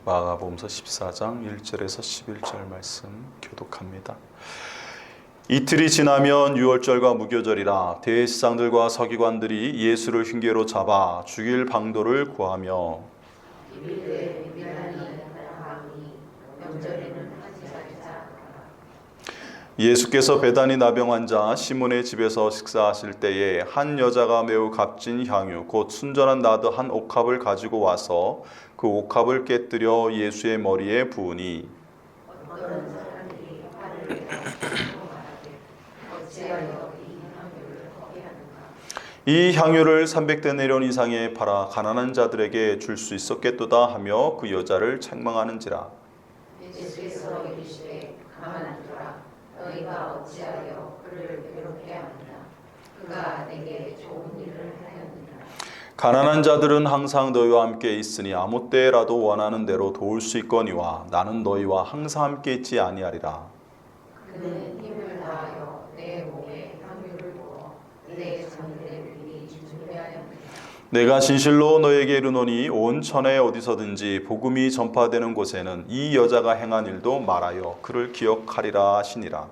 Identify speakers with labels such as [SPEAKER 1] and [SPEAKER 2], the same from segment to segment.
[SPEAKER 1] 마가복음서 14장 1절에서 11절 말씀 교독합니다. 이틀이 지나면 유월절과 무교절이라 대제사장들과 서기관들이 예수를 흉계로 잡아 죽일 방도를 구하며 예수께서 베다니 나병 환자 시몬의 집에서 식사하실 때에 한 여자가 매우 값진 향유 곧 순전한 나드 한 옥합을 가지고 와서 그 옥합을 깨뜨려 예수의 머리에 부으니 이 향유를 300데나리온 이상에 팔아 가난한 자들에게 줄 수 있었겠도다 하며 그 여자를 책망하는지라.
[SPEAKER 2] 예수께서 이르시되 가만두라 너희가 어찌하여 그를 괴롭게 하느냐 그가 내게 좋은 일을 하였느니라.
[SPEAKER 1] 가난한 자들은 항상 너희와 함께 있으니 아무 때라도 원하는 대로 도울 수 있거니와 나는 너희와 항상 함께 있지 아니하리라.
[SPEAKER 2] 그는 힘을 다하여 내 몸에 향유를 부어 내 장례를 미리 준비하였느니라.
[SPEAKER 1] 내가 진실로 너에게 이르노니 온 천하에 어디서든지 복음이 전파되는 곳에는 이 여자가 행한 일도 말하여 그를 기억하리라 하시니라.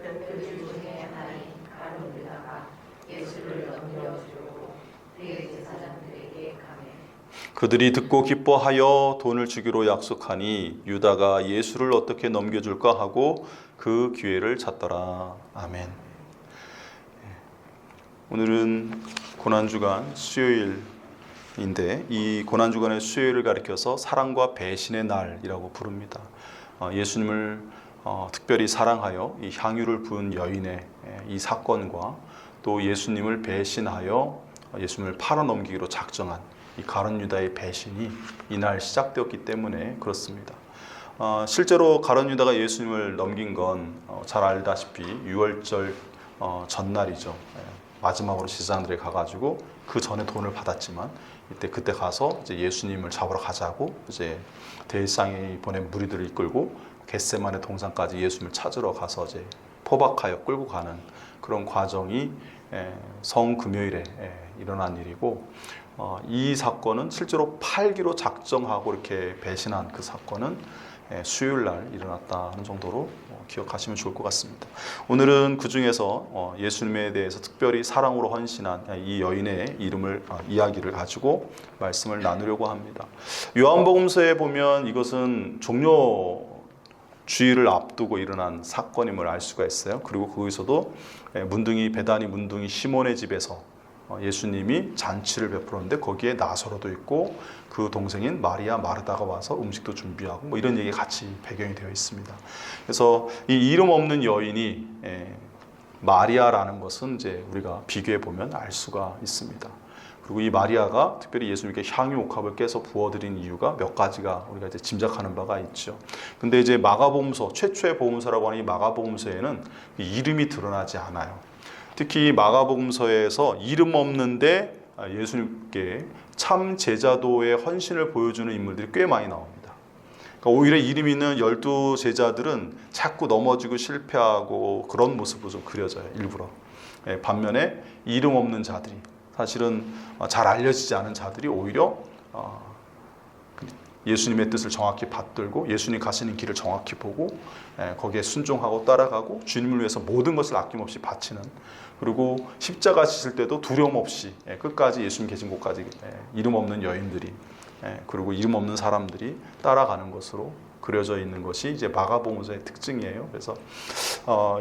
[SPEAKER 2] 별들 중에 하나인 가룟 유다가 예수를 넘겨주려고 대제사장들에게 가매
[SPEAKER 1] 그들이 듣고 기뻐하여 돈을 주기로 약속하니 유다가 예수를 어떻게 넘겨줄까 하고 그 기회를 찾더라. 아멘. 오늘은 고난주간 수요일인데 이 고난주간의 수요일을 가리켜서 사랑과 배신의 날이라고 부릅니다. 예수님을 특별히 사랑하여 이 향유를 부은 여인의 이 사건과 또 예수님을 배신하여 예수님을 팔아넘기기로 작정한 이 가룟 유다의 배신이 이날 시작되었기 때문에 그렇습니다. 실제로 가룟 유다가 예수님을 넘긴 건 잘 알다시피 유월절 전날이죠. 마지막으로 제사장들이 가가지고 그 전에 돈을 받았지만 그때 가서 이제 예수님을 잡으러 가자고 이제 대제사장이 보낸 무리들을 이끌고 겟세마네 동산까지 예수님을 찾으러 가서 이제 포박하여 끌고 가는 그런 과정이 성금요일에 일어난 일이고 이 사건은 실제로 팔기로 작정하고 이렇게 배신한 그 사건은 수요일 날 일어났다는 정도로 기억하시면 좋을 것 같습니다. 오늘은 그 중에서 예수님에 대해서 특별히 사랑으로 헌신한 이 여인의 이야기를 가지고 말씀을 나누려고 합니다. 요한복음서에 보면 이것은 종료주일을 앞두고 일어난 사건임을 알 수가 있어요. 그리고 거기서도 베다니 문둥이 시몬의 집에서 예수님이 잔치를 베풀었는데 거기에 나사로도 있고 그 동생인 마리아 마르다가 와서 음식도 준비하고 뭐 이런 얘기가 같이 배경이 되어 있습니다. 그래서 이 이름 없는 여인이 마리아라는 것은 이제 우리가 비교해 보면 알 수가 있습니다. 그리고 이 마리아가 특별히 예수님께 향유 옥합을 깨서 부어드린 이유가 몇 가지가 우리가 이제 짐작하는 바가 있죠. 근데 이제 마가복음서 최초의 복음서라고 하는 이 마가복음서에는 이름이 드러나지 않아요. 특히 마가복음서에서 이름 없는데 예수님께 참 제자도의 헌신을 보여주는 인물들이 꽤 많이 나옵니다. 그러니까 오히려 이름 있는 12 제자들은 자꾸 넘어지고 실패하고 그런 모습으로 좀 그려져요. 일부러. 반면에 이름 없는 자들이 사실은 잘 알려지지 않은 자들이 오히려 예수님의 뜻을 정확히 받들고 예수님 가시는 길을 정확히 보고 거기에 순종하고 따라가고 주님을 위해서 모든 것을 아낌없이 바치는, 그리고 십자가 지실 때도 두려움 없이 끝까지 예수님 계신 곳까지 이름 없는 여인들이 그리고 이름 없는 사람들이 따라가는 것으로 그려져 있는 것이 이제 마가복음서의 특징이에요. 그래서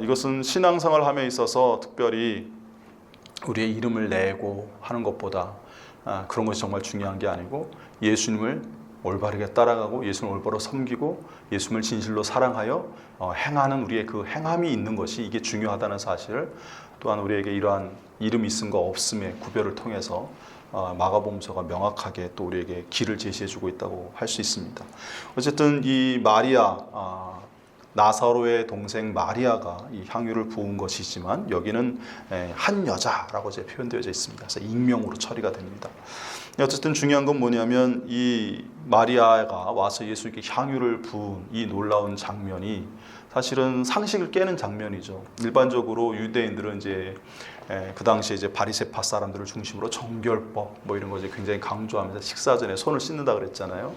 [SPEAKER 1] 이것은 신앙생활을 함에 있어서 특별히 우리의 이름을 내고 하는 것보다 그런 것이 정말 중요한 게 아니고 예수님을 올바르게 따라가고 예수님을 올바로 섬기고 예수님을 진실로 사랑하여 행하는 우리의 그 행함이 있는 것이 이게 중요하다는 사실을 또한 우리에게 이러한 이름 있음과 없음의 구별을 통해서 마가복음서가 명확하게 또 우리에게 길을 제시해주고 있다고 할 수 있습니다. 어쨌든 이 마리아, 나사로의 동생 마리아가 이 향유를 부은 것이지만 여기는 한 여자라고 이제 표현되어 있습니다. 그래서 익명으로 처리가 됩니다. 어쨌든 중요한 건 뭐냐면 이 마리아가 와서 예수님께 향유를 부은 이 놀라운 장면이 사실은 상식을 깨는 장면이죠. 일반적으로 유대인들은 이제 그 당시에 이제 바리새파 사람들을 중심으로 정결법 뭐 이런 거 이제 굉장히 강조하면서 식사 전에 손을 씻는다 그랬잖아요.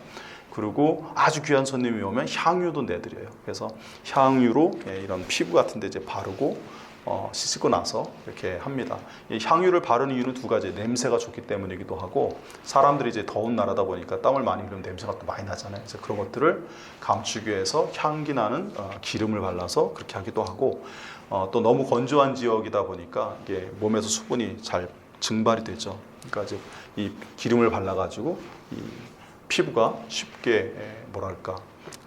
[SPEAKER 1] 그리고 아주 귀한 손님이 오면 향유도 내드려요. 그래서 향유로 이런 피부 같은 데 이제 바르고 씻고 나서 이렇게 합니다. 이 향유를 바르는 이유는 두 가지. 냄새가 좋기 때문이기도 하고, 사람들이 이제 더운 나라다 보니까 땀을 많이 흘리면 냄새가 또 많이 나잖아요. 그래서 그런 것들을 감추기 위해서 향기 나는 기름을 발라서 그렇게 하기도 하고, 또 너무 건조한 지역이다 보니까 이게 몸에서 수분이 잘 증발이 되죠. 그러니까 이제 이 기름을 발라가지고 이 피부가 쉽게 뭐랄까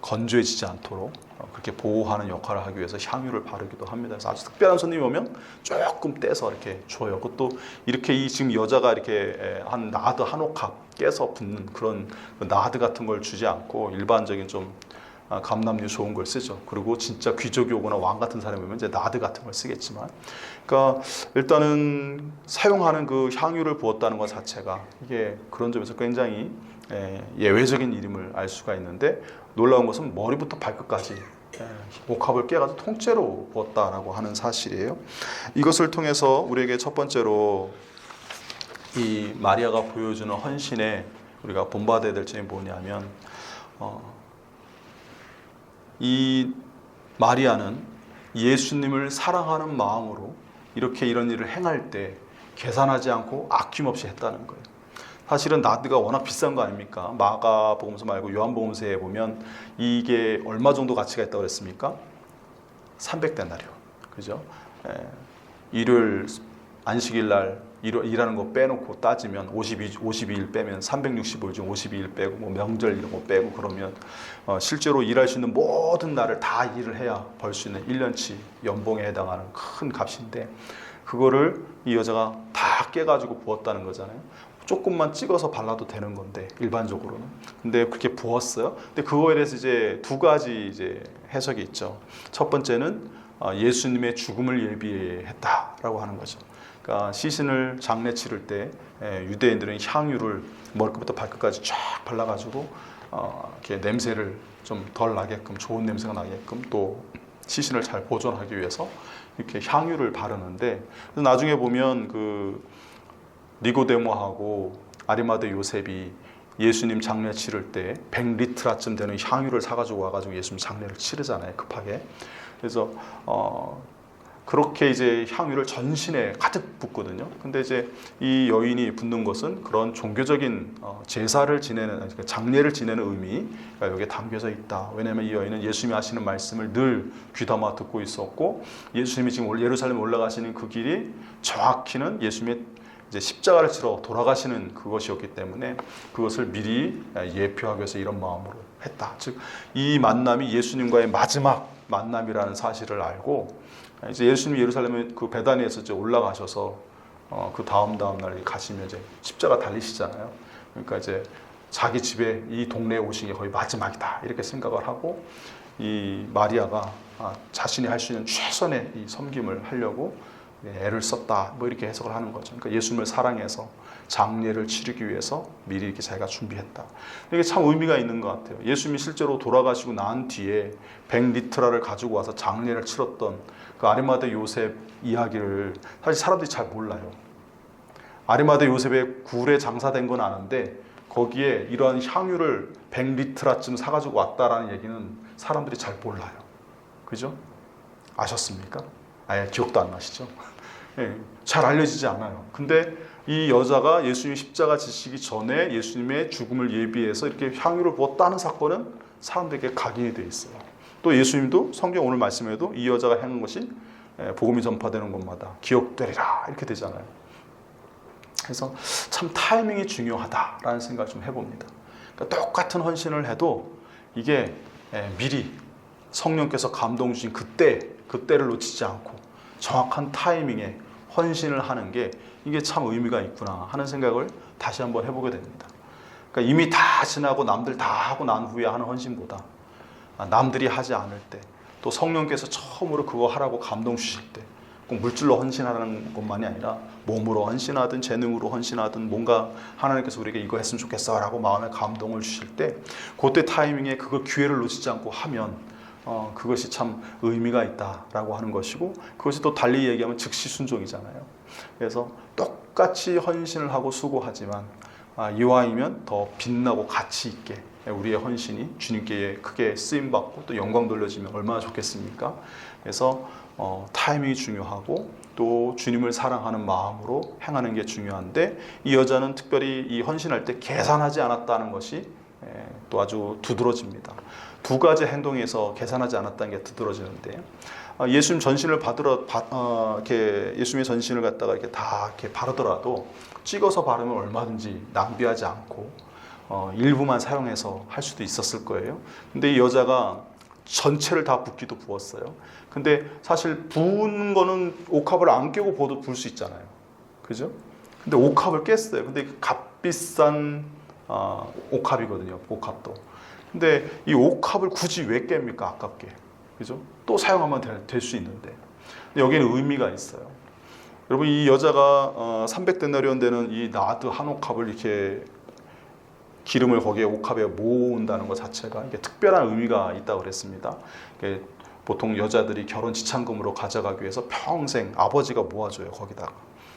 [SPEAKER 1] 건조해지지 않도록 그렇게 보호하는 역할을 하기 위해서 향유를 바르기도 합니다. 그래서 아주 특별한 손님이 오면 조금 떼서 이렇게 줘요. 그것도 이렇게 이 지금 여자가 이렇게 한 나드 한 옥합 깨서 붓는 그런 나드 같은 걸 주지 않고 일반적인 좀 감람류 좋은 걸 쓰죠. 그리고 진짜 귀족이 오거나 왕 같은 사람이 오면 이제 나드 같은 걸 쓰겠지만, 그러니까 일단은 사용하는 그 향유를 부었다는 것 자체가 이게 그런 점에서 굉장히 예외적인 일임을 알 수가 있는데, 놀라운 것은 머리부터 발끝까지 옥합을 깨가지고 통째로 부었다라고 하는 사실이에요. 이것을 통해서 우리에게 첫 번째로 이 마리아가 보여주는 헌신에 우리가 본받아야 될 점이 뭐냐면, 이 마리아는 예수님을 사랑하는 마음으로 이렇게 이런 일을 행할 때 계산하지 않고 아낌없이 했다는 거예요. 사실은 나드가 워낙 비싼 거 아닙니까? 마가복음서 말고 요한복음서에 보면 이게 얼마 정도 가치가 있다고 그랬습니까? 300데나리온. 그죠? 일요일 안식일 날 일하는 거 빼놓고 따지면 52일 빼면 365일 중 52일 빼고 뭐 명절 이런 거 빼고 그러면 실제로 일할 수 있는 모든 날을 다 일을 해야 벌 수 있는 1년치 연봉에 해당하는 큰 값인데, 그거를 이 여자가 다 깨가지고 부었다는 거잖아요. 조금만 찍어서 발라도 되는 건데 일반적으로는. 근데 그렇게 부었어요. 근데 그거에 대해서 이제 두 가지 이제 해석이 있죠. 첫 번째는 예수님의 죽음을 예비했다라고 하는 거죠. 그러니까 시신을 장례 치를 때 유대인들은 향유를 머리끝부터 발끝까지 쫙 발라가지고 이렇게 냄새를 좀 덜 나게끔, 좋은 냄새가 나게끔, 또 시신을 잘 보존하기 위해서 이렇게 향유를 바르는데, 나중에 보면 그 니고데모하고 아리마대 요셉이 예수님 장례 치를 때 100리트라쯤 되는 향유를 사가지고 와가지고 예수님 장례를 치르잖아요, 급하게. 그래서 그렇게 이제 향유를 전신에 가득 붓거든요. 근데 이제 이 여인이 붓는 것은 그런 종교적인 제사를 지내는, 그러니까 장례를 지내는 의미가 여기에 담겨져 있다. 왜냐하면 이 여인은 예수님이 하시는 말씀을 늘 귀담아 듣고 있었고, 예수님이 지금 예루살렘에 올라가시는 그 길이 정확히는 예수님의 이제 십자가를 치러 돌아가시는 그것이었기 때문에 그것을 미리 예표하기 위해서 이런 마음으로 했다. 즉, 이 만남이 예수님과의 마지막 만남이라는 사실을 알고, 이제 예수님이 예루살렘에 그 베다니에서 이제 올라가셔서 그 다음 날 가시면 이제 십자가 달리시잖아요. 그러니까 이제 자기 집에 이 동네에 오신 게 거의 마지막이다 이렇게 생각을 하고, 이 마리아가 자신이 할 수 있는 최선의 이 섬김을 하려고 애를 썼다, 뭐 이렇게 해석을 하는 거죠. 그러니까 예수님을 사랑해서 장례를 치르기 위해서 미리 이렇게 자기가 준비했다. 이게 참 의미가 있는 것 같아요. 예수님이 실제로 돌아가시고 난 뒤에 100리트라를 가지고 와서 장례를 치렀던 그 아리마대 요셉 이야기를 사실 사람들이 잘 몰라요. 아리마대 요셉의 굴에 장사된 건 아는데 거기에 이러한 향유를 100리트라쯤 사가지고 왔다라는 얘기는 사람들이 잘 몰라요. 그죠? 아셨습니까? 아예 기억도 안 나시죠? 예, 잘 알려지지 않아요. 근데 이 여자가 예수님 십자가 지시기 전에 예수님의 죽음을 예비해서 이렇게 향유를 부었다는 사건은 사람들에게 각인이 되어 있어요. 또 예수님도 성경 오늘 말씀에도 이 여자가 행한 것이 복음이 전파되는 곳마다 기억되리라 이렇게 되잖아요. 그래서 참 타이밍이 중요하다라는 생각을 좀 해봅니다. 그러니까 똑같은 헌신을 해도 이게 미리 성령께서 감동 주신 그때를 놓치지 않고 정확한 타이밍에 헌신을 하는 게 이게 참 의미가 있구나 하는 생각을 다시 한번 해보게 됩니다. 그러니까 이미 다 지나고 남들 다 하고 난 후에 하는 헌신보다 남들이 하지 않을 때, 또 성령께서 처음으로 그거 하라고 감동 주실 때, 꼭 물질로 헌신하라는 것만이 아니라 몸으로 헌신하든 재능으로 헌신하든 뭔가 하나님께서 우리에게 이거 했으면 좋겠어 라고 마음에 감동을 주실 때, 그때 타이밍에 그걸 기회를 놓치지 않고 하면 그것이 참 의미가 있다라고 하는 것이고, 그것이 또 달리 얘기하면 즉시 순종이잖아요. 그래서 똑같이 헌신을 하고 수고하지만 이왕이면 더 빛나고 가치 있게 우리의 헌신이 주님께 크게 쓰임받고 또 영광 돌려지면 얼마나 좋겠습니까? 그래서 타이밍이 중요하고 또 주님을 사랑하는 마음으로 행하는 게 중요한데, 이 여자는 특별히 이 헌신할 때 계산하지 않았다는 것이 또 아주 두드러집니다. 두 가지 행동에서 계산하지 않았다는 게 두드러지는데, 예수님 전신을 이렇게 예수님의 전신을 갖다가 이렇게 다 이렇게 바르더라도 찍어서 바르면 얼마든지 낭비하지 않고 일부만 사용해서 할 수도 있었을 거예요. 근데 이 여자가 전체를 다 붓기도 부었어요. 근데 사실 부은 거는 옥합을 안 깨고 부어도 부을 수 있잖아요. 그죠? 근데 옥합을 깼어요. 근데 값비싼 옥합이거든요. 옥합도. 근데 이 옥합을 굳이 왜 깹니까? 아깝게. 그죠? 또 사용하면 될 수 있는데. 근데 여기는 의미가 있어요. 여러분, 이 여자가 300데나리온 되는 이 나드 한 옥합을 이렇게 기름을 거기에 옥합에 모은다는 것 자체가 이게 특별한 의미가 있다고 그랬습니다. 보통 여자들이 결혼 지참금으로 가져가기 위해서 평생 아버지가 모아줘요, 거기다가.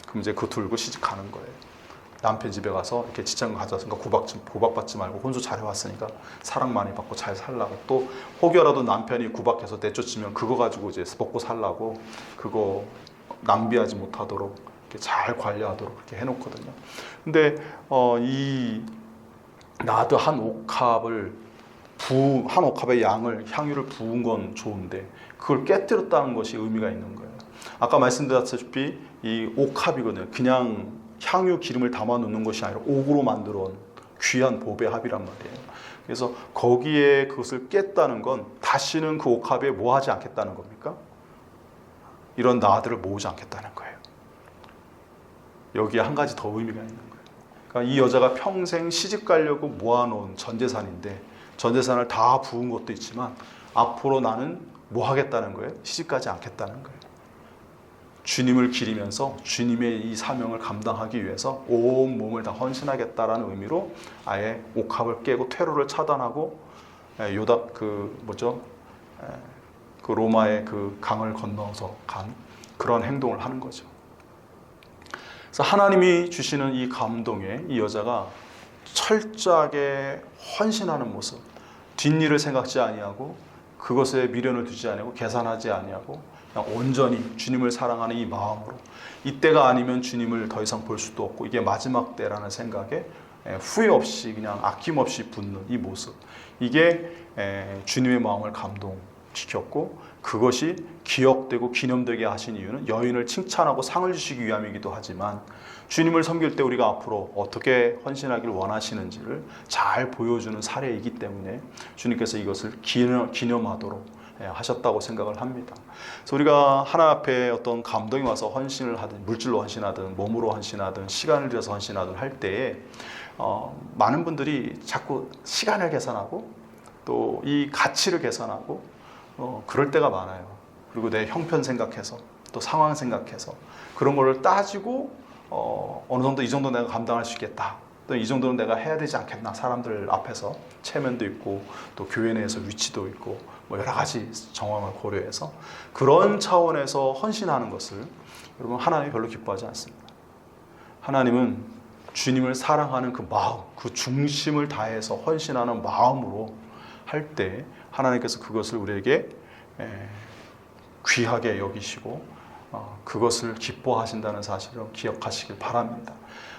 [SPEAKER 1] 그럼 이제 그거 들고 시집 가는 거예요. 남편 집에 가서 이렇게 지참금 가져왔으니까 구박받지 말고 혼수 잘해왔으니까 사랑 많이 받고 잘 살라고, 또 혹여라도 남편이 구박해서 내쫓으면 그거 가지고 이제 먹고 살라고, 그거 낭비하지 못하도록 이렇게 잘 관리하도록 그렇게 해놓거든요. 근데 이 나드 한 옥합의 양을, 향유를 부은 건 좋은데 그걸 깨뜨렸다는 것이 의미가 있는 거예요. 아까 말씀드렸다시피 이 옥합이거든요. 그냥 향유 기름을 담아 놓는 것이 아니라 옥으로 만들어 온 귀한 보배 합이란 말이에요. 그래서 거기에 그것을 깼다는 건 다시는 그 옥합에 뭐 하지 않겠다는 겁니까? 이런 나들을 모으지 않겠다는 거예요. 여기에 한 가지 더 의미가 있는 거예요. 그러니까 이 여자가 평생 시집 가려고 모아놓은 전재산인데, 전재산을 다 부은 것도 있지만 앞으로 나는 뭐 하겠다는 거예요? 시집 가지 않겠다는 거예요. 주님을 기리면서 주님의 이 사명을 감당하기 위해서 온 몸을 다 헌신하겠다라는 의미로 아예 옥합을 깨고 퇴로를 차단하고 그 로마의 그 강을 건너서 간 그런 행동을 하는 거죠. 그래서 하나님이 주시는 이 감동에 이 여자가 철저하게 헌신하는 모습, 뒷일을 생각지 아니하고 그것에 미련을 두지 아니하고 계산하지 아니하고 그냥 온전히 주님을 사랑하는 이 마음으로, 이때가 아니면 주님을 더 이상 볼 수도 없고 이게 마지막 때라는 생각에 후회 없이 그냥 아낌없이 붓는 이 모습, 이게 주님의 마음을 감동시켰고, 그것이 기억되고 기념되게 하신 이유는 여인을 칭찬하고 상을 주시기 위함이기도 하지만, 주님을 섬길 때 우리가 앞으로 어떻게 헌신하기를 원하시는지를 잘 보여주는 사례이기 때문에 주님께서 이것을 기념하도록 하셨다고 생각을 합니다. 그래서 우리가 하나 앞에 어떤 감동이 와서 헌신을 하든, 물질로 헌신하든 몸으로 헌신하든 시간을 들여서 헌신하든 할 때에 많은 분들이 자꾸 시간을 계산하고 또 이 가치를 계산하고 그럴 때가 많아요. 그리고 내 형편 생각해서 또 상황 생각해서 그런 거를 따지고 어느 정도 이 정도 내가 감당할 수 있겠다, 또 이 정도는 내가 해야 되지 않겠나, 사람들 앞에서 체면도 있고 또 교회 내에서 위치도 있고 뭐 여러 가지 정황을 고려해서 그런 차원에서 헌신하는 것을 여러분 하나님이 별로 기뻐하지 않습니다. 하나님은 주님을 사랑하는 그 마음, 그 중심을 다해서 헌신하는 마음으로 할 때 하나님께서 그것을 우리에게 귀하게 여기시고 그것을 기뻐하신다는 사실을 기억하시길 바랍니다.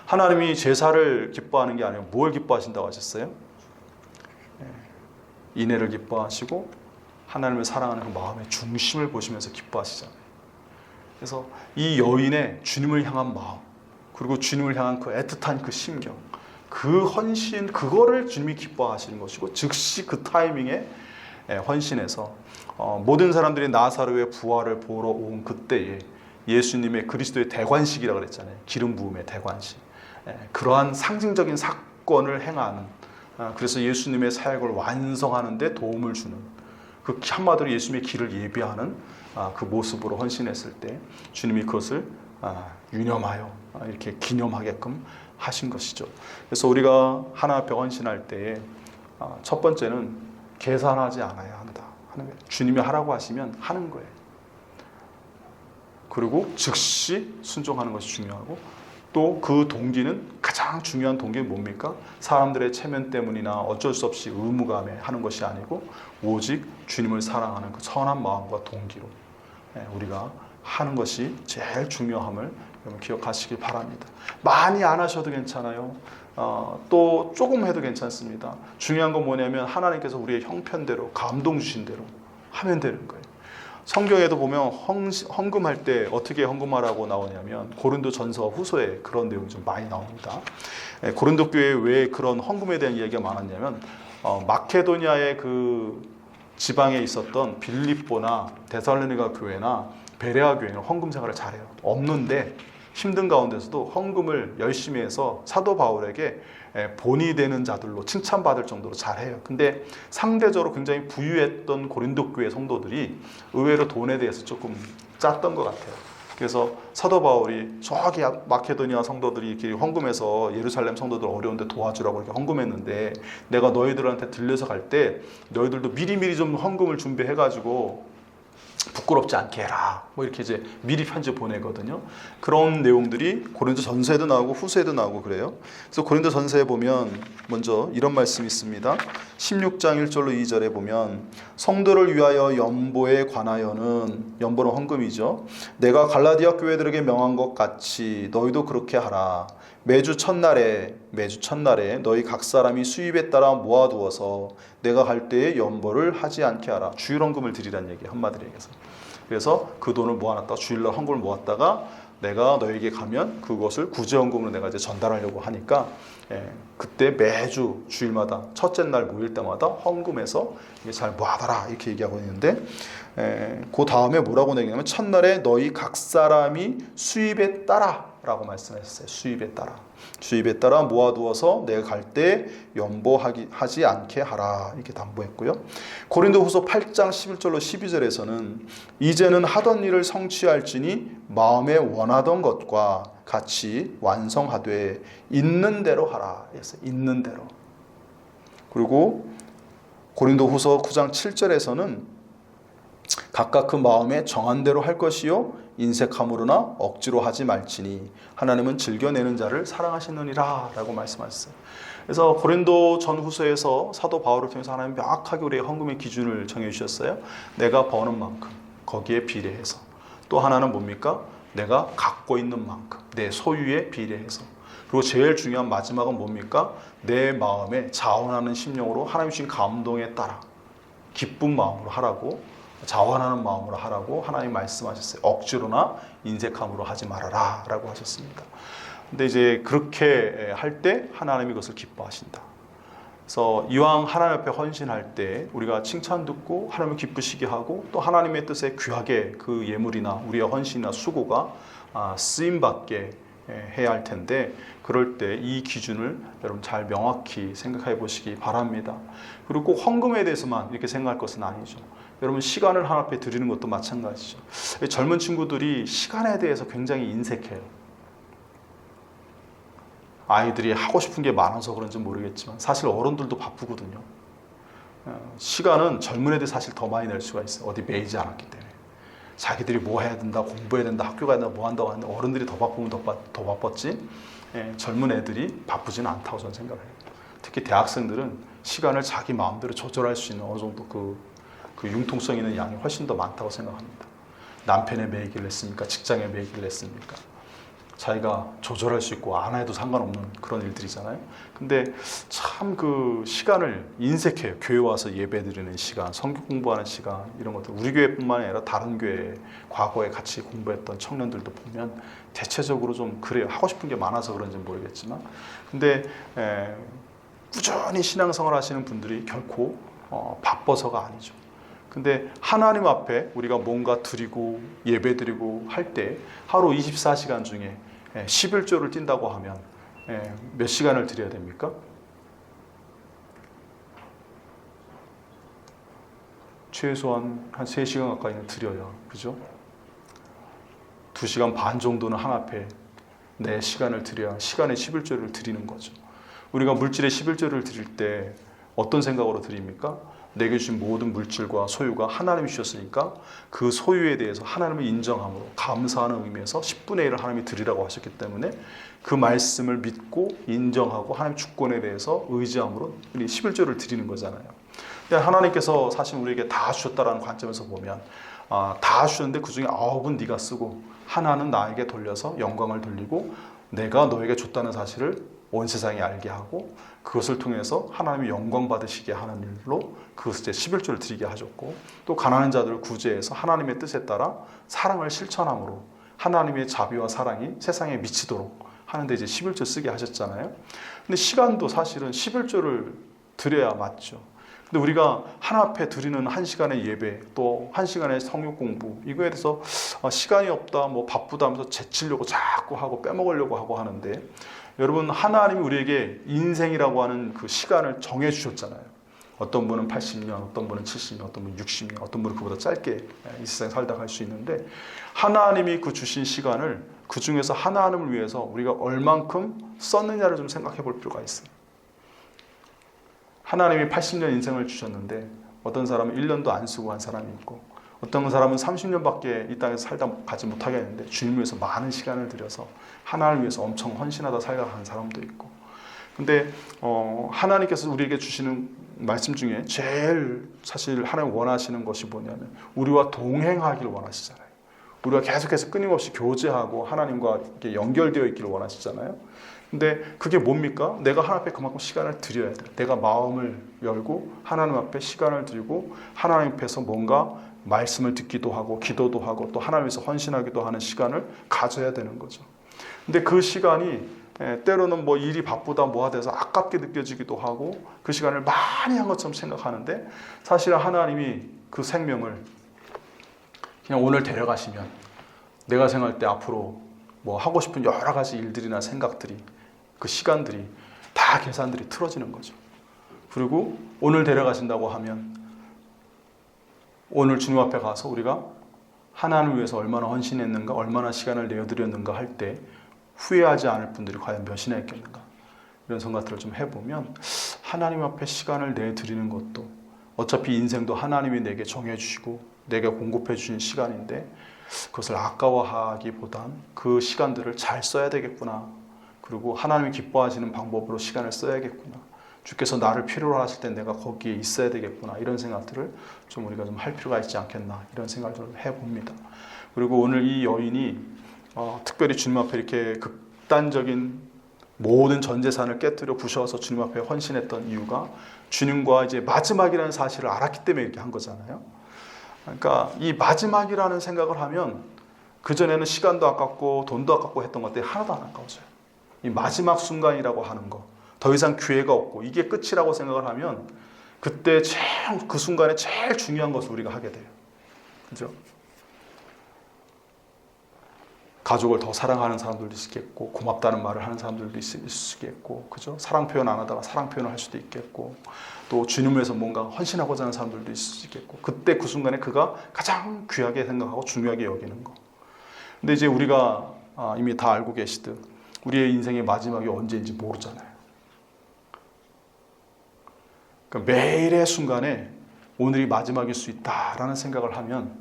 [SPEAKER 1] 하나님이 제사를 기뻐하는 게 아니라 뭘 기뻐하신다고 하셨어요? 인애를 기뻐하시고 하나님을 사랑하는 그 마음의 중심을 보시면서 기뻐하시잖아요. 그래서 이 여인의 주님을 향한 마음, 그리고 주님을 향한 그 애틋한 그 심경, 그 헌신, 그거를 주님이 기뻐하시는 것이고, 즉시 그 타이밍에 헌신해서 모든 사람들이 나사로의 부활을 보러 온 그때에 예수님의 그리스도의 대관식이라고 그랬잖아요. 기름 부음의 대관식. 그러한 상징적인 사건을 행하는, 그래서 예수님의 사역을 완성하는 데 도움을 주는, 그 한마디로 예수님의 길을 예비하는 그 모습으로 헌신했을 때 주님이 그것을 유념하여 이렇게 기념하게끔 하신 것이죠. 그래서 우리가 하나 앞에 헌신할 때에 첫 번째는 계산하지 않아야 한다 하는 거예요. 주님이 하라고 하시면 하는 거예요. 그리고 즉시 순종하는 것이 중요하고, 또 그 동기는 가장 중요한 동기는 뭡니까? 사람들의 체면 때문이나 어쩔 수 없이 의무감에 하는 것이 아니고 오직 주님을 사랑하는 그 선한 마음과 동기로 우리가 하는 것이 제일 중요함을 여러분 기억하시길 바랍니다. 많이 안 하셔도 괜찮아요. 또 조금 해도 괜찮습니다. 중요한 건 뭐냐면 하나님께서 우리의 형편대로 감동 주신 대로 하면 되는 거예요. 성경에도 보면 헌금할 때 어떻게 헌금하라고 나오냐면 고린도전서 후서에 그런 내용이 좀 많이 나옵니다. 고린도 교회에 왜 그런 헌금에 대한 이야기가 많았냐면 마케도니아의 그 지방에 있었던 빌립보나 데살로니가 교회나 베레아 교회는 헌금 생활을 잘해요. 없는데 힘든 가운데서도 헌금을 열심히 해서 사도 바울에게 본이 되는 자들로 칭찬받을 정도로 잘해요. 근데 상대적으로 굉장히 부유했던 고린도 교회 성도들이 의외로 돈에 대해서 조금 짰던 것 같아요. 그래서 사도 바울이 저기 마케도니아 성도들이 이렇게 헌금해서 예루살렘 성도들 어려운데 도와주라고 이렇게 헌금했는데 내가 너희들한테 들려서 갈 때 너희들도 미리미리 좀 헌금을 준비해가지고 부끄럽지 않게 해라. 뭐 이렇게 이제 미리 편지 보내거든요. 그런 내용들이 고린도 전서에도 나오고 후서에도 나오고 그래요. 그래서 고린도 전서에 보면 먼저 이런 말씀이 있습니다. 16장 1절로 2절에 보면 성도를 위하여 연보에 관하여는 연보는 헌금이죠. 내가 갈라디아 교회들에게 명한 것 같이 너희도 그렇게 하라. 매주 첫날에 너희 각 사람이 수입에 따라 모아두어서 내가 갈 때에 연보를 하지 않게 하라. 주일헌금을 드리라는 얘기 한마디로 얘기해서. 그래서 그 돈을 모아놨다가 주일날 헌금을 모았다가 내가 너에게 가면 그것을 구제헌금으로 내가 이제 전달하려고 하니까 그때 매주 주일마다 첫째 날 모일 때마다 헌금해서 잘 모아둬라 이렇게 얘기하고 있는데 그 다음에 뭐라고 얘기하냐면 첫날에 너희 각 사람이 수입에 따라 라고 말씀하셨어요. 수입에 따라 모아두어서 내가 갈 때 연보하지 않게 하라 이렇게 당부했고요. 고린도후서 8장 11절로 12절에서는 이제는 하던 일을 성취할지니 마음에 원하던 것과 같이 완성하되 있는 대로 하라. 그래서 있는 대로. 그리고 고린도후서 9장 7절에서는 각각 그 마음에 정한 대로 할 것이요 인색함으로나 억지로 하지 말지니 하나님은 즐겨내는 자를 사랑하시느니라 라고 말씀하셨어요. 그래서 고린도 전후서에서 사도 바울을 통해서 하나님 명확하게 우리의 헌금의 기준을 정해주셨어요. 내가 버는 만큼 거기에 비례해서. 또 하나는 뭡니까? 내가 갖고 있는 만큼 내 소유에 비례해서. 그리고 제일 중요한 마지막은 뭡니까? 내 마음에 자원하는 심령으로 하나님 주신 감동에 따라 기쁜 마음으로 하라고 자원하는 마음으로 하라고 하나님 말씀하셨어요. 억지로나 인색함으로 하지 말아라 라고 하셨습니다. 근데 이제 그렇게 할 때 하나님이 그것을 기뻐하신다. 그래서 이왕 하나님 앞에 헌신할 때 우리가 칭찬 듣고 하나님을 기쁘시게 하고 또 하나님의 뜻에 귀하게 그 예물이나 우리의 헌신이나 수고가 쓰임받게 해야 할 텐데 그럴 때 이 기준을 여러분 잘 명확히 생각해 보시기 바랍니다. 그리고 꼭 헌금에 대해서만 이렇게 생각할 것은 아니죠. 여러분 시간을 하나님 앞에 드리는 것도 마찬가지죠. 젊은 친구들이 시간에 대해서 굉장히 인색해요. 아이들이 하고 싶은 게 많아서 그런지 모르겠지만 사실 어른들도 바쁘거든요. 시간은 젊은 애들이 사실 더 많이 낼 수가 있어요. 어디 매이지 않았기 때문에. 자기들이 뭐 해야 된다, 공부해야 된다, 학교 가야 된다, 뭐 한다고 하는데 어른들이 더 바쁘면 더 바빴지 젊은 애들이 바쁘지는 않다고 저는 생각해요. 특히 대학생들은 시간을 자기 마음대로 조절할 수 있는 어느 정도 그 융통성 있는 양이 훨씬 더 많다고 생각합니다. 남편의 매이기를 했습니까? 직장의 매이기를 했습니까? 자기가 조절할 수 있고 안 해도 상관없는 그런 일들이잖아요. 근데 참 그 시간을 인색해요. 교회 와서 예배 드리는 시간, 성경 공부하는 시간 이런 것들. 우리 교회뿐만 아니라 다른 교회 과거에 같이 공부했던 청년들도 보면 대체적으로 좀 그래요. 하고 싶은 게 많아서 그런지 모르겠지만 근데 꾸준히 신앙생활 하시는 분들이 결코 바빠서가 아니죠. 근데 하나님 앞에 우리가 뭔가 드리고 예배 드리고 할 때 하루 24시간 중에 11조를 뛴다고 하면 몇 시간을 드려야 됩니까? 최소한 한 3시간 가까이는 드려야, 그죠? 2시간 반 정도는 하나님 앞에 내 시간을 드려야 시간의 11조를 드리는 거죠. 우리가 물질의 11조를 드릴 때 어떤 생각으로 드립니까? 내게 주신 모든 물질과 소유가 하나님이 주셨으니까 그 소유에 대해서 하나님을 인정함으로 감사하는 의미에서 10분의 1을 하나님이 드리라고 하셨기 때문에 그 말씀을 믿고 인정하고 하나님 주권에 대해서 의지함으로 우리 11조를 드리는 거잖아요. 근데 하나님께서 사실 우리에게 다 주셨다라는 관점에서 보면 다 주셨는데 그중에 9은 네가 쓰고 하나는 나에게 돌려서 영광을 돌리고 내가 너에게 줬다는 사실을 온 세상이 알게 하고 그것을 통해서 하나님이 영광 받으시게 하는 일로 그것을 이제 11조를 드리게 하셨고 또 가난한 자들을 구제해서 하나님의 뜻에 따라 사랑을 실천함으로 하나님의 자비와 사랑이 세상에 미치도록 하는데 이제 11조 쓰게 하셨잖아요. 근데 시간도 사실은 11조를 드려야 맞죠. 근데 우리가 하나 앞에 드리는 1시간의 예배 또 1시간의 성경 공부 이거에 대해서 시간이 없다 뭐 바쁘다 하면서 제치려고 자꾸 하고 빼먹으려고 하고 하는데 여러분 하나님이 우리에게 인생이라고 하는 그 시간을 정해 주셨잖아요. 어떤 분은 80년, 어떤 분은 70년, 어떤 분은 60년, 어떤 분은 그보다 짧게 이 세상에 살다 갈 수 있는데 하나님이 그 주신 시간을 그 중에서 하나님을 위해서 우리가 얼만큼 썼느냐를 좀 생각해 볼 필요가 있어요. 하나님이 80년 인생을 주셨는데 어떤 사람은 1년도 안 쓰고 한 사람이 있고 어떤 사람은 30년밖에 이 땅에서 살다 가지 못하게 했는데 주님을 위해서 많은 시간을 들여서 하나님을 위해서 엄청 헌신하다 살아가는 사람도 있고 근데 하나님께서 우리에게 주시는 말씀 중에 제일 사실 하나님 원하시는 것이 뭐냐면 우리와 동행하기를 원하시잖아요. 우리가 계속해서 끊임없이 교제하고 하나님과 이렇게 연결되어 있기를 원하시잖아요. 근데 그게 뭡니까? 내가 하나님 앞에 그만큼 시간을 드려야 돼요. 내가 마음을 열고 하나님 앞에 시간을 드리고 하나님 앞에서 뭔가 말씀을 듣기도 하고 기도도 하고 또 하나님께서 헌신하기도 하는 시간을 가져야 되는 거죠. 근데 그 시간이 때로는 뭐 일이 바쁘다 뭐하다 해서 아깝게 느껴지기도 하고 그 시간을 많이 한 것처럼 생각하는데 사실은 하나님이 그 생명을 그냥 오늘 데려가시면 내가 생각할 때 앞으로 뭐 하고 싶은 여러 가지 일들이나 생각들이 그 시간들이 다 계산들이 틀어지는 거죠. 그리고 오늘 데려가신다고 하면 오늘 주님 앞에 가서 우리가 하나님을 위해서 얼마나 헌신했는가 얼마나 시간을 내어드렸는가 할 때 후회하지 않을 분들이 과연 몇이나 있겠는가 이런 생각들을 좀 해보면 하나님 앞에 시간을 내드리는 것도 어차피 인생도 하나님이 내게 정해주시고 내게 공급해 주신 시간인데 그것을 아까워하기보단 그 시간들을 잘 써야 되겠구나. 그리고 하나님이 기뻐하시는 방법으로 시간을 써야겠구나. 주께서 나를 필요로 하실 때 내가 거기에 있어야 되겠구나. 이런 생각들을 좀 우리가 좀 할 필요가 있지 않겠나. 이런 생각을 좀 해봅니다. 그리고 오늘 이 여인이 특별히 주님 앞에 이렇게 극단적인 모든 전 재산을 깨뜨려 부셔서 주님 앞에 헌신했던 이유가 주님과 이제 마지막이라는 사실을 알았기 때문에 이렇게 한 거잖아요. 그러니까 이 마지막이라는 생각을 하면 그전에는 시간도 아깝고 돈도 아깝고 했던 것들이 하나도 안 아까워져요. 이 마지막 순간이라고 하는 거, 더 이상 기회가 없고 이게 끝이라고 생각을 하면 그때 그 순간에 제일 중요한 것을 우리가 하게 돼요. 그죠? 가족을 더 사랑하는 사람들도 있겠고 고맙다는 말을 하는 사람들도 있을 수 있겠고 그죠? 사랑 표현 안 하다가 사랑 표현을 할 수도 있겠고 또 주님을 위해서 뭔가 헌신하고자 하는 사람들도 있을 수 있겠고 그때 그 순간에 그가 가장 귀하게 생각하고 중요하게 여기는 거. 근데 이제 우리가 이미 다 알고 계시듯 우리의 인생의 마지막이 언제인지 모르잖아요. 그러니까 매일의 순간에 오늘이 마지막일 수 있다라는 생각을 하면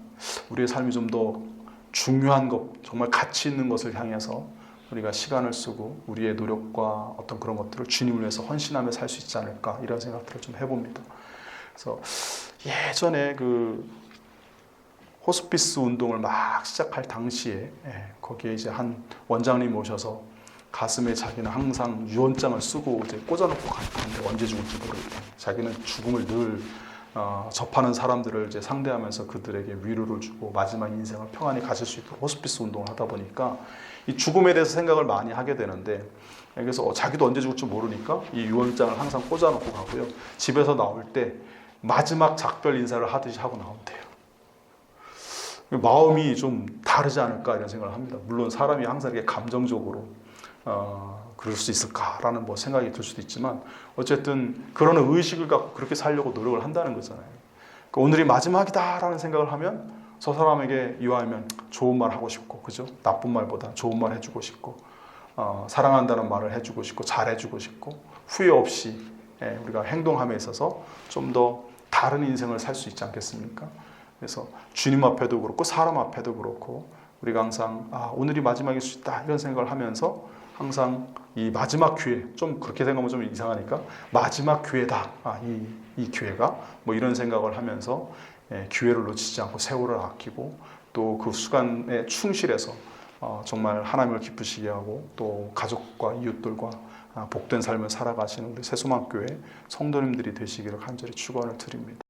[SPEAKER 1] 우리의 삶이 좀 더 중요한 것, 정말 가치 있는 것을 향해서 우리가 시간을 쓰고 우리의 노력과 어떤 그런 것들을 주님을 위해서 헌신하며 살 수 있지 않을까 이런 생각들을 좀 해봅니다. 그래서 예전에 그 호스피스 운동을 막 시작할 당시에 거기에 이제 한 원장님 오셔서 가슴에 자기는 항상 유언장을 쓰고 이제 꽂아놓고 가는데 언제 죽을지 모르겠다. 자기는 죽음을 늘 접하는 사람들을 이제 상대하면서 그들에게 위로를 주고 마지막 인생을 평안히 가질 수 있도록 호스피스 운동을 하다 보니까 이 죽음에 대해서 생각을 많이 하게 되는데 그래서 자기도 언제 죽을지 모르니까 이 유언장을 항상 꽂아놓고 가고요. 집에서 나올 때 마지막 작별 인사를 하듯이 하고 나온대요. 마음이 좀 다르지 않을까 이런 생각을 합니다. 물론 사람이 항상 이렇게 감정적으로 그럴 수 있을까라는 뭐 생각이 들 수도 있지만 어쨌든 그런 의식을 갖고 그렇게 살려고 노력을 한다는 거잖아요. 그러니까 오늘이 마지막이다라는 생각을 하면 저 사람에게 이왕이면 좋은 말 하고 싶고 그죠? 나쁜 말보다 좋은 말 해주고 싶고 사랑한다는 말을 해주고 싶고 잘해주고 싶고 후회 없이 우리가 행동함에 있어서 좀 더 다른 인생을 살 수 있지 않겠습니까? 그래서 주님 앞에도 그렇고 사람 앞에도 그렇고 우리가 항상 오늘이 마지막일 수 있다 이런 생각을 하면서 항상 이 마지막 기회, 좀 그렇게 생각하면 좀 이상하니까 마지막 기회다. 이 기회가 뭐 이런 생각을 하면서 기회를 놓치지 않고 세월을 아끼고 또 그 수간에 충실해서 정말 하나님을 기쁘시게 하고 또 가족과 이웃들과 복된 삶을 살아가시는 우리 새소망교회 성도님들이 되시기를 간절히 축원을 드립니다.